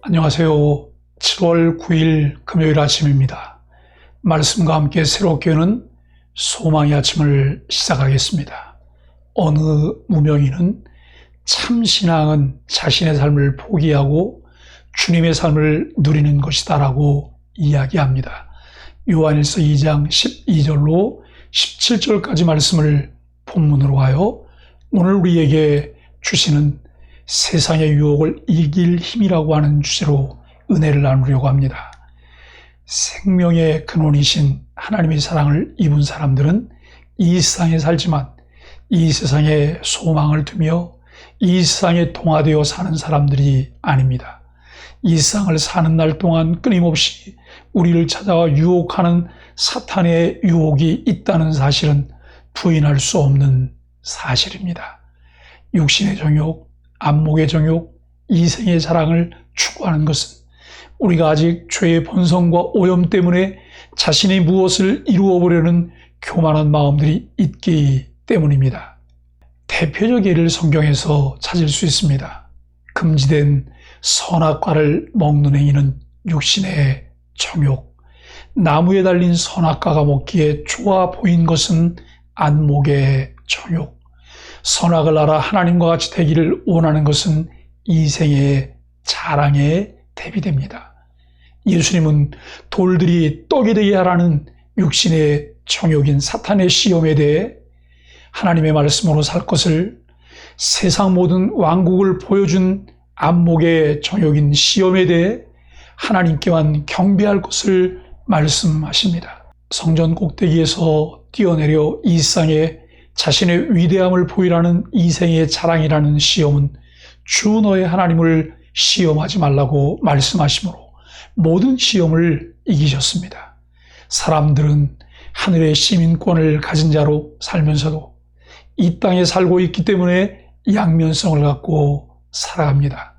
안녕하세요. 7월 9일 금요일 아침입니다. 말씀과 함께 새롭게 여는 소망의 아침을 시작하겠습니다. 어느 무명인은 참 신앙은 자신의 삶을 포기하고 주님의 삶을 누리는 것이다 라고 이야기합니다. 요한일서 2장 12절로 17절까지 말씀을 본문으로 하여 오늘 우리에게 주시는 세상의 유혹을 이길 힘이라고 하는 주제로 은혜를 나누려고 합니다. 생명의 근원이신 하나님의 사랑을 입은 사람들은 이 세상에 살지만 이 세상에 소망을 두며 이 세상에 동화되어 사는 사람들이 아닙니다. 이 세상을 사는 날 동안 끊임없이 우리를 찾아와 유혹하는 사탄의 유혹이 있다는 사실은 부인할 수 없는 사실입니다. 육신의 정욕, 안목의 정욕, 이생의 자랑을 추구하는 것은 우리가 아직 죄의 본성과 오염 때문에 자신이 무엇을 이루어보려는 교만한 마음들이 있기 때문입니다. 대표적 예를 성경에서 찾을 수 있습니다. 금지된 선악과를 먹는 행위는 육신의 정욕, 나무에 달린 선악과가 먹기에 좋아 보인 것은 안목의 정욕, 선악을 알아 하나님과 같이 되기를 원하는 것은 이생의 자랑에 대비됩니다. 예수님은 돌들이 떡이 되게 하라는 육신의 정욕인 사탄의 시험에 대해 하나님의 말씀으로 살 것을, 세상 모든 왕국을 보여준 안목의 정욕인 시험에 대해 하나님께만 경배할 것을 말씀하십니다. 성전 꼭대기에서 뛰어내려 이 세상에 자신의 위대함을 보이라는 이생의 자랑이라는 시험은 주 너의 하나님을 시험하지 말라고 말씀하시므로 모든 시험을 이기셨습니다. 사람들은 하늘의 시민권을 가진 자로 살면서도 이 땅에 살고 있기 때문에 양면성을 갖고 살아갑니다.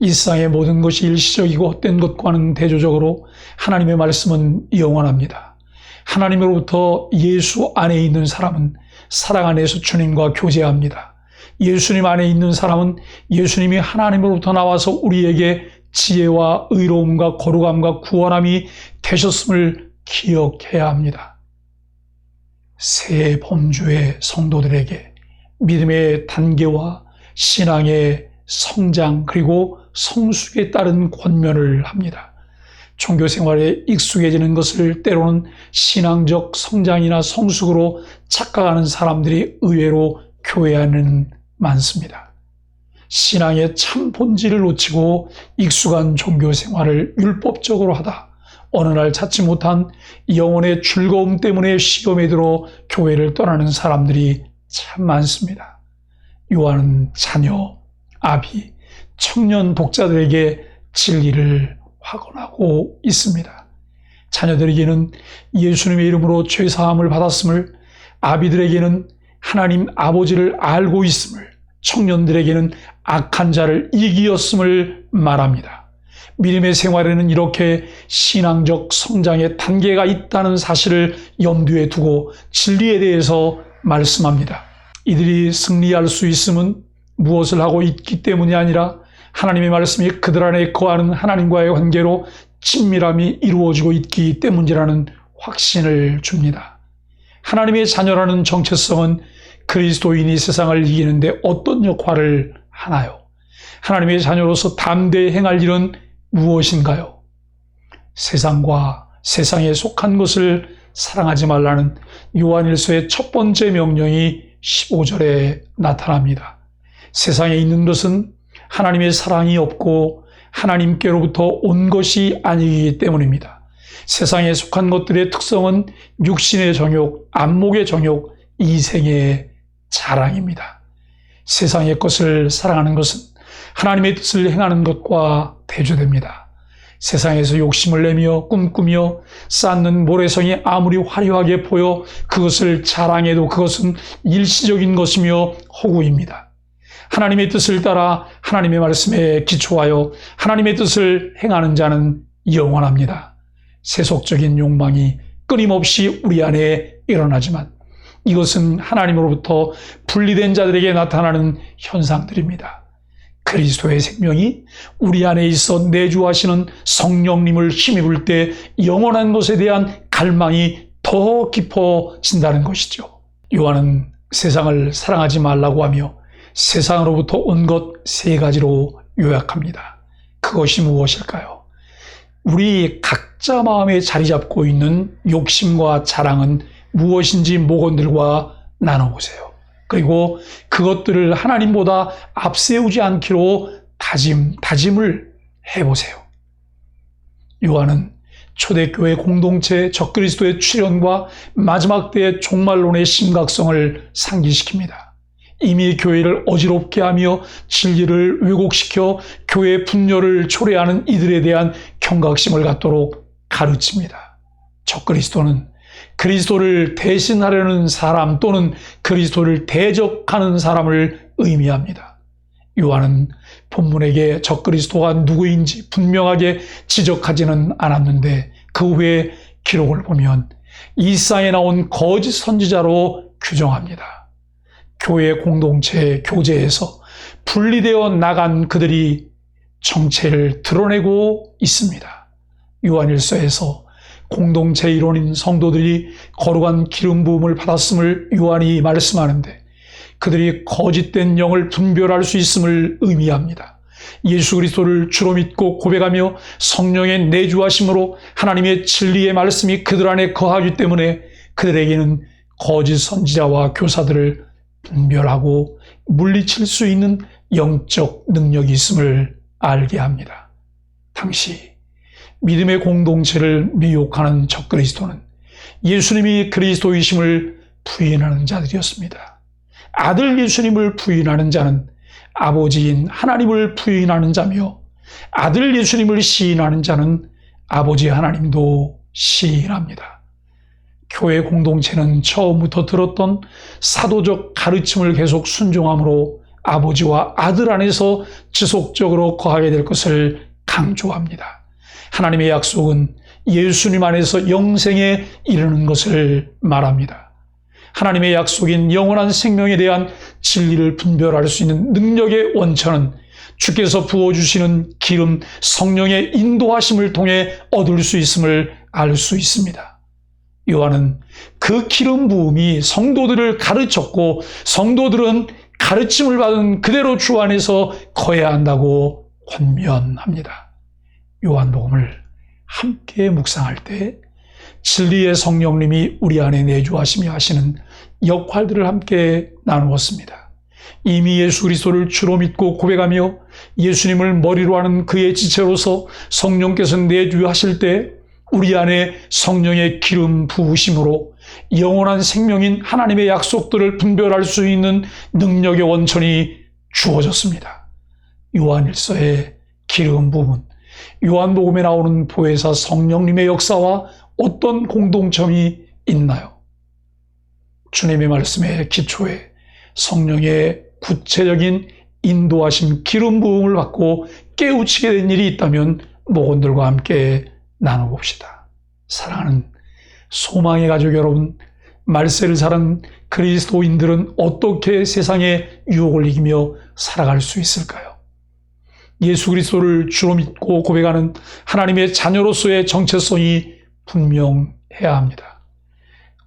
이 세상의 모든 것이 일시적이고 헛된 것과는 대조적으로 하나님의 말씀은 영원합니다. 하나님으로부터 예수 안에 있는 사람은 사랑 안에서 주님과 교제합니다. 예수님 안에 있는 사람은 예수님이 하나님으로부터 나와서 우리에게 지혜와 의로움과 거룩함과 구원함이 되셨음을 기억해야 합니다. 새 범주의 성도들에게 믿음의 단계와 신앙의 성장 그리고 성숙에 따른 권면을 합니다. 종교 생활에 익숙해지는 것을 때로는 신앙적 성장이나 성숙으로 착각하는 사람들이 의외로 교회 안에는 많습니다. 신앙의 참 본질을 놓치고 익숙한 종교 생활을 율법적으로 하다 어느 날 찾지 못한 영혼의 즐거움 때문에 시험에 들어 교회를 떠나는 사람들이 참 많습니다. 요한은 자녀, 아비, 청년 독자들에게 진리를 확언하고 있습니다. 자녀들에게는 예수님의 이름으로 죄사함을 받았음을, 아비들에게는 하나님 아버지를 알고 있음을, 청년들에게는 악한 자를 이기었음을 말합니다. 믿음의 생활에는 이렇게 신앙적 성장의 단계가 있다는 사실을 염두에 두고 진리에 대해서 말씀합니다. 이들이 승리할 수 있음은 무엇을 하고 있기 때문이 아니라 하나님의 말씀이 그들 안에 거하는 하나님과의 관계로 친밀함이 이루어지고 있기 때문이라는 확신을 줍니다. 하나님의 자녀라는 정체성은 그리스도인이 세상을 이기는데 어떤 역할을 하나요? 하나님의 자녀로서 담대히 행할 일은 무엇인가요? 세상과 세상에 속한 것을 사랑하지 말라는 요한일서의 첫 번째 명령이 15절에 나타납니다. 세상에 있는 것은 하나님의 사랑이 없고 하나님께로부터 온 것이 아니기 때문입니다. 세상에 속한 것들의 특성은 육신의 정욕, 안목의 정욕, 이생의 자랑입니다. 세상의 것을 사랑하는 것은 하나님의 뜻을 행하는 것과 대조됩니다. 세상에서 욕심을 내며 꿈꾸며 쌓는 모래성이 아무리 화려하게 보여 그것을 자랑해도 그것은 일시적인 것이며 허구입니다. 하나님의 뜻을 따라 하나님의 말씀에 기초하여 하나님의 뜻을 행하는 자는 영원합니다. 세속적인 욕망이 끊임없이 우리 안에 일어나지만 이것은 하나님으로부터 분리된 자들에게 나타나는 현상들입니다. 그리스도의 생명이 우리 안에 있어 내주하시는 성령님을 힘입을 때 영원한 것에 대한 갈망이 더 깊어진다는 것이죠. 요한은 세상을 사랑하지 말라고 하며 세상으로부터 온 것 세 가지로 요약합니다. 그것이 무엇일까요? 우리 각자 마음에 자리 잡고 있는 욕심과 자랑은 무엇인지 목원들과 나눠보세요. 그리고 그것들을 하나님보다 앞세우지 않기로 다짐을 해보세요. 요한은 초대교회 공동체 적그리스도의 출현과 마지막 때의 종말론의 심각성을 상기시킵니다. 이미 교회를 어지럽게 하며 진리를 왜곡시켜 교회의 분열을 초래하는 이들에 대한 경각심을 갖도록 가르칩니다. 적그리스도는 그리스도를 대신하려는 사람 또는 그리스도를 대적하는 사람을 의미합니다. 요한은 본문에게 적그리스도가 누구인지 분명하게 지적하지는 않았는데 그 후에 기록을 보면 이사야에 나온 거짓 선지자로 규정합니다. 교회 공동체 교제에서 분리되어 나간 그들이 정체를 드러내고 있습니다. 요한일서에서 공동체 일원인 성도들이 거룩한 기름 부음을 받았음을 요한이 말씀하는데 그들이 거짓된 영을 분별할 수 있음을 의미합니다. 예수 그리스도를 주로 믿고 고백하며 성령의 내주하심으로 하나님의 진리의 말씀이 그들 안에 거하기 때문에 그들에게는 거짓 선지자와 교사들을 분별하고 물리칠 수 있는 영적 능력이 있음을 알게 합니다. 당시 믿음의 공동체를 미혹하는 적그리스도는 예수님이 그리스도이심을 부인하는 자들이었습니다. 아들 예수님을 부인하는 자는 아버지인 하나님을 부인하는 자며 아들 예수님을 시인하는 자는 아버지 하나님도 시인합니다. 교회 공동체는 처음부터 들었던 사도적 가르침을 계속 순종함으로 아버지와 아들 안에서 지속적으로 거하게 될 것을 강조합니다. 하나님의 약속은 예수님 안에서 영생에 이르는 것을 말합니다. 하나님의 약속인 영원한 생명에 대한 진리를 분별할 수 있는 능력의 원천은 주께서 부어주시는 기름 성령의 인도하심을 통해 얻을 수 있음을 알 수 있습니다. 요한은 그 기름 부음이 성도들을 가르쳤고 성도들은 가르침을 받은 그대로 주 안에서 거해야 한다고 권면합니다. 요한복음을 함께 묵상할 때 진리의 성령님이 우리 안에 내주하시며 하시는 역할들을 함께 나누었습니다. 이미 예수 그리스도를 주로 믿고 고백하며 예수님을 머리로 하는 그의 지체로서 성령께서 내주하실 때 우리 안에 성령의 기름 부으심으로 영원한 생명인 하나님의 약속들을 분별할 수 있는 능력의 원천이 주어졌습니다. 요한일서의 기름 부음은 요한복음에 나오는 보혜사 성령님의 역사와 어떤 공동점이 있나요? 주님의 말씀의 기초에 성령의 구체적인 인도하심 기름 부음을 받고 깨우치게 된 일이 있다면 목원들과 함께 나눠봅시다. 사랑하는 소망의 가족 여러분, 말세를 사는 그리스도인들은 어떻게 세상의 유혹을 이기며 살아갈 수 있을까요? 예수 그리스도를 주로 믿고 고백하는 하나님의 자녀로서의 정체성이 분명해야 합니다.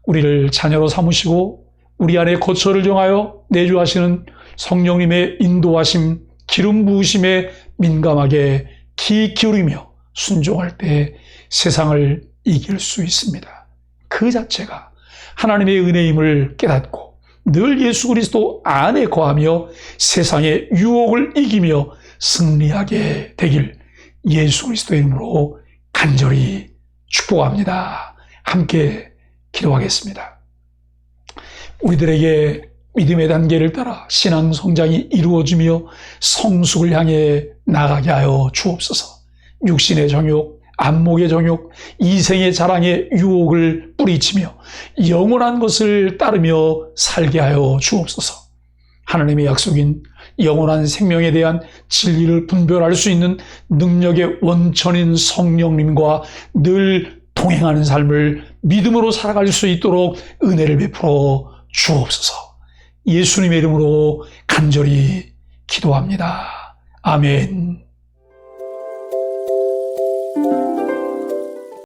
우리를 자녀로 삼으시고 우리 안에 거처를 정하여 내주하시는 성령님의 인도하심, 기름 부으심에 민감하게 귀 기울이며 순종할 때 세상을 이길 수 있습니다. 그 자체가 하나님의 은혜임을 깨닫고 늘 예수 그리스도 안에 거하며 세상의 유혹을 이기며 승리하게 되길 예수 그리스도의 이름으로 간절히 축복합니다. 함께 기도하겠습니다. 우리들에게 믿음의 단계를 따라 신앙 성장이 이루어지며 성숙을 향해 나가게 하여 주옵소서. 육신의 정욕, 안목의 정욕, 이생의 자랑의 유혹을 뿌리치며 영원한 것을 따르며 살게 하여 주옵소서. 하나님의 약속인 영원한 생명에 대한 진리를 분별할 수 있는 능력의 원천인 성령님과 늘 동행하는 삶을 믿음으로 살아갈 수 있도록 은혜를 베풀어 주옵소서. 예수님의 이름으로 간절히 기도합니다. 아멘.